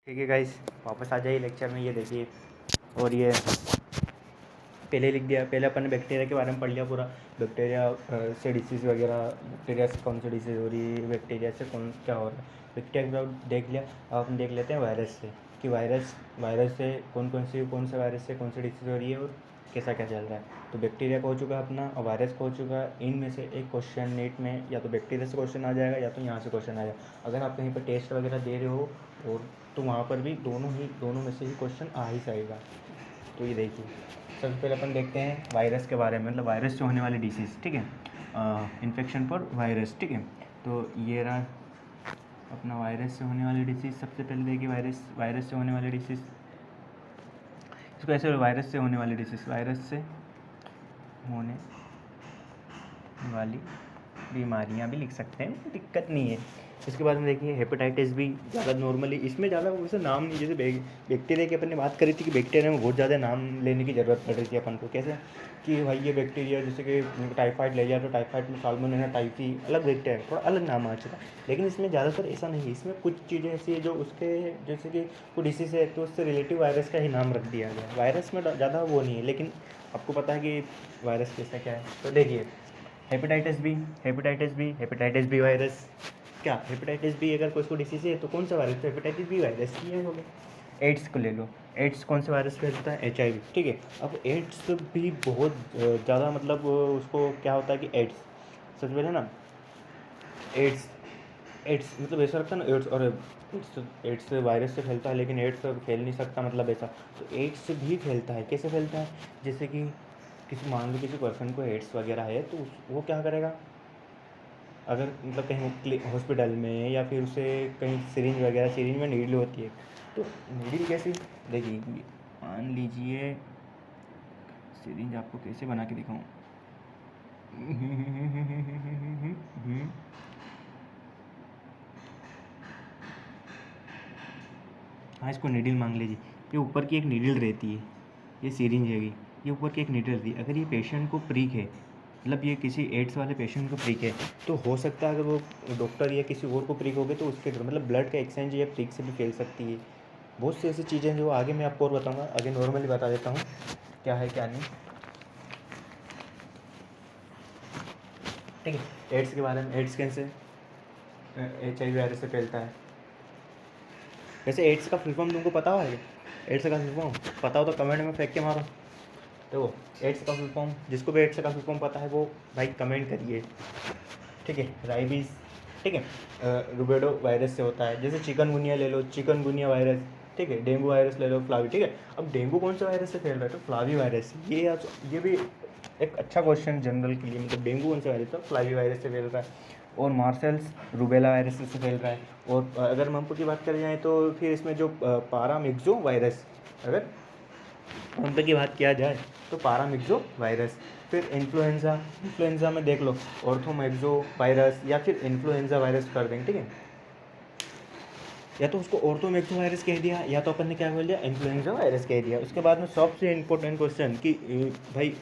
ठीक है गाइस, वापस आ जाइए लेक्चर में। ये देखिए, और ये पहले लिख दिया। पहले अपन ने बैक्टीरिया के बारे में पढ़ लिया पूरा। बैक्टीरिया से डिसीज़ वगैरह, बैक्टीरिया से कौन सी डिसीज़ हो रही है, बैक्टीरिया से कौन क्या हो रहा है, बैक्टीरिया के बाद देख लिया। अब अपन देख लेते हैं वायरस से, कि वायरस से कौन से वायरस से कौन सी डिसीज़ हो रही है और कैसा क्या चल रहा है। तो बैक्टीरिया का हो चुका अपना, और वायरस का हो चुका। इनमें से एक क्वेश्चन नेट में या तो बैक्टीरिया से क्वेश्चन आ जाएगा या तो यहाँ से क्वेश्चन आ जाएगा। अगर आप कहीं पर टेस्ट वगैरह दे रहे हो और तो वहाँ पर भी दोनों में से ही क्वेश्चन आ ही जाएगा। तो ये देखिए, सबसे पहले अपन देखते हैं वायरस के बारे में, मतलब वायरस से होने वाली डिसीज़। ठीक है, इन्फेक्शन फॉर वायरस। ठीक है, तो ये रहा अपना वायरस से होने वाली डिसीज़। सबसे पहले देखिए वायरस से होने वाली डिसीज़, इसको ऐसे वायरस से होने वाली डिसीज़, वायरस से होने वाली बीमारियां भी लिख सकते हैं, दिक्कत नहीं है। इसके बाद में देखिए हेपेटाइटिस बी। ज़्यादा नॉर्मली इसमें ज़्यादा वैसे नाम नहीं, जैसे बैक्टीरिया की अपन ने बात करी थी कि बैक्टीरिया में बहुत ज़्यादा नाम लेने की ज़रूरत पड़ रही थी अपन को। कैसे कि भाई ये बैक्टीरिया, जैसे कि टाइफाइड ले लिया तो टाइफाइड में साल्मोनेला टाइफी अलग बैक्टीरिया, थोड़ा अलग नाम आ चुका। लेकिन इसमें ज़्यादातर ऐसा नहीं है। इसमें कुछ चीज़ें ऐसी है जो उसके, जैसे कि कोई डिसीज़ है तो उससे रिलेटिव वायरस का ही नाम रख दिया गया। वायरस में ज़्यादा वो नहीं है, लेकिन आपको पता है कि वायरस कैसा क्या है। तो देखिए हेपेटाइटिस बी वायरस। क्या हेपेटाइटिस बी अगर कोई डिसीज़ है तो कौन सा वायरस? तो हेपेटाइटिस बी वायरस ही है। हो गया। एड्स को ले लो, एड्स कौन से वायरस फैलता है? HIV। ठीक है, अब एड्स भी बहुत ज़्यादा, मतलब उसको क्या होता है कि एड्स, सबसे पहले ना एड्स मतलब ऐसा लगता है ना, एड्स, और एड्स वायरस से फैलता है लेकिन एड्स फैल नहीं सकता, मतलब ऐसा। तो एड्स भी फैलता है। कैसे फैलता है? जैसे कि मान लो किसी पर्सन को एड्स वगैरह है तो वो क्या करेगा, अगर मतलब कहीं हॉस्पिटल में या फिर उसे कहीं सिरिंज में नीडल होती है। तो नीडल कैसी, देखिए मान लीजिए सिरिंज आपको कैसे बना के दिखाऊं। हाँ, इसको नीडल मान लीजिए। ये ऊपर की एक नीडल रहती है, ये सिरिंज है, ये ऊपर की एक नीडल रहती है। अगर ये पेशेंट को प्रीक है, मतलब ये किसी एड्स वाले पेशेंट को प्रीक है, तो हो सकता है अगर वो डॉक्टर या किसी और को प्रीक हो गए तो उसके मतलब ब्लड का एक्सचेंज या प्रीक से भी फैल सकती है। बहुत सी ऐसी चीज़ें जो आगे मैं आपको और बताऊँगा। आगे नॉर्मली बता देता हूँ क्या है क्या नहीं। ठीक है, एड्स के बारे में, एड्स कैसे HIV वायरस से फैलता है। वैसे एड्स का फुल फॉर्म तुमको पता है? एड्स का फुल फॉर्म पता हो तो कमेंट में फेंक के मारो। देखो एड्स का फुल फॉर्म, जिसको भी एड्स का फुल फॉर्म पता है वो भाई कमेंट करिए। ठीक है, राइबिस। ठीक है, रुबेडो वायरस से होता है। जैसे चिकनगुनिया ले लो, चिकनगुनिया वायरस। ठीक है, डेंगू वायरस ले लो, फ्लावी। ठीक है, अब डेंगू कौन से वायरस से फैल रहा है? तो फ्लावी वायरस। ये भी एक अच्छा क्वेश्चन जनरल के लिए, मतलब डेंगू कौन सा वायरस? तो फ्लावी वायरस से फैल रहा है। और मार्सेल्स रूबेला वायरस से फैल रहा है। और अगर मम्पू की बात करें जाए तो फिर इसमें जो पारामिक्सो वायरस, अगर उन पे की बात किया जाए तो पारामिक्सो वायरस। फिर इन्फ्लुएंजा में देख लो ऑर्थोमैक्सो वायरस या फिर इन्फ्लुएंजा वायरस कर देंगे। ठीक है, या तो उसको ऑर्थोमैक्सो वायरस कह दिया या तो अपन ने क्या बोल दिया, इन्फ्लुएंजा वायरस कह दिया। उसके बाद में सबसे इंपॉर्टेंट क्वेश्चन कि भाई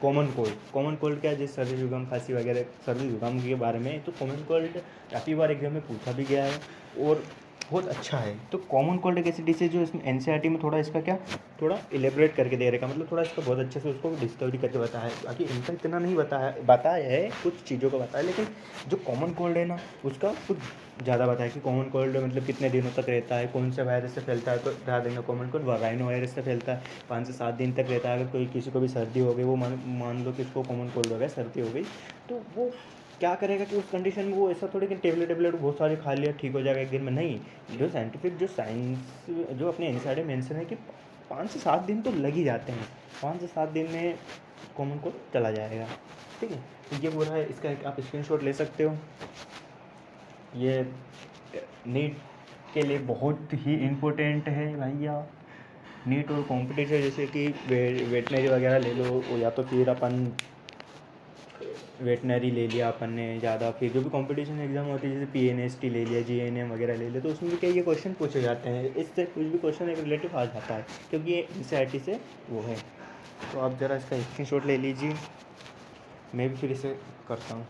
कॉमन कोल्ड क्या है? जैसे सर्दी जुकाम खांसी वगैरह, सर्दी जुकाम के बारे में तो कॉमन कोल्ड काफ़ी बार एग्जाम में पूछा भी गया है और बहुत अच्छा है। तो कॉमन कोल्ड एक ऐसी डिसीज जो इसमें NCERT में थोड़ा इसका क्या, थोड़ा इलेबरेट करके दे रखा, मतलब थोड़ा इसका बहुत अच्छे से उसको डिस्कवरी करके बताया है। बाकी इनका इतना नहीं बताया है, कुछ चीज़ों का बताया, लेकिन जो कॉमन कोल्ड है ना उसका कुछ ज़्यादा बताया कि कॉमन कोल्ड मतलब कितने दिनों तक रहता है, कौन से वायरस से फैलता है। तो ध्यान देंगे, कॉमन कोल्ड राइनो वायरस से फैलता है, 5 से 7 दिन तक रहता है। अगर कोई किसी को भी सर्दी हो गई, वो मान लो कि उसको कॉमन कोल्ड हो गया, सर्दी हो गई, तो वो क्या करेगा कि उस कंडीशन में वो ऐसा थोड़ी कि टेबलेट बहुत सारे खा लिया ठीक हो जाएगा एक दिन में। नहीं, जो साइंटिफिक जो साइंस जो अपने NCERT में मेंशन है कि 5 से 7 दिन तो लग ही जाते हैं। 5 से 7 दिन में कॉमन कोल्ड चला जाएगा। ठीक है, तो ये पूरा है, इसका आप स्क्रीनशॉट ले सकते हो। ये नीट के लिए बहुत ही इम्पोर्टेंट है भैया। नीट और कॉम्पिटिशन, जैसे कि वेटनरी वगैरह ले लो, या तो फिर अपन वेटनरी ले लिया अपन ने ज़्यादा, फिर जो भी कंपटीशन एग्जाम होती है जैसे PNST ले लिया, GNM वगैरह ले लिया, तो उसमें भी क्या ये क्वेश्चन पूछे जाते हैं। इससे कुछ भी क्वेश्चन एक रिलेटिव आ जाता है क्योंकि ये NCERT से वो है। तो आप ज़रा इसका स्क्रीनशॉट ले लीजिए, मैं भी फिर इसे करता हूँ।